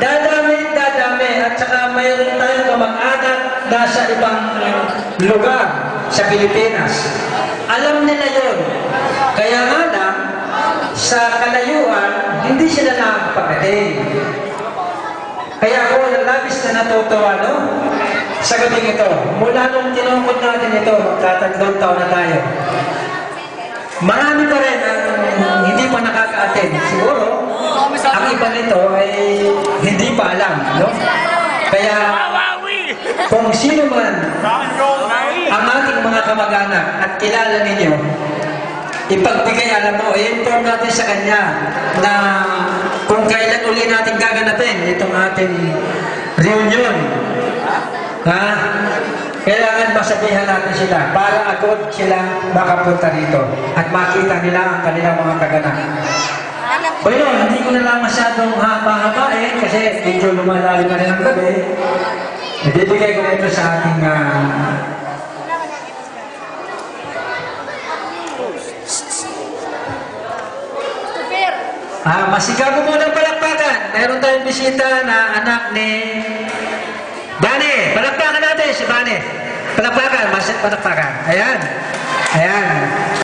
dadami, at saka mayroon tayong kamag-anak nasa ibang lugar sa Pilipinas. Alam nila yon. Kaya nga lang, sa kalayuan, hindi sila nakakapagaling. Kaya ako labis na natutuwa, no? Sa gabing ito, mula nung tinungkod natin ito, magtatatlong taon na tayo. Marami pa rin ang hindi pa nakaka-attend. Siguro, ang iba nito ay hindi pa alam, no? Kaya, kung sino man ang ating mga kamag-anak at kilala ninyo, ipagbigay, alam mo, i-inform natin sa kanya na kung kailan uli natin gaganapin itong ating reunion. Ha? Kailangan masabihan natin sila para agad sila makapunta dito at makita nila ang kanilang mga kaganak. Bueno, hindi ko na lang masyadong haba-habain kasi medyo lumalalim na rin ang gabi. Ibibigay ko na ito sa ating masigaw mo muna palakpakan. Meron tayong bisita na anak ni Bane. Palakpakan natin si Bane. Palakpakan, palakpakan. Ayan. Ayan.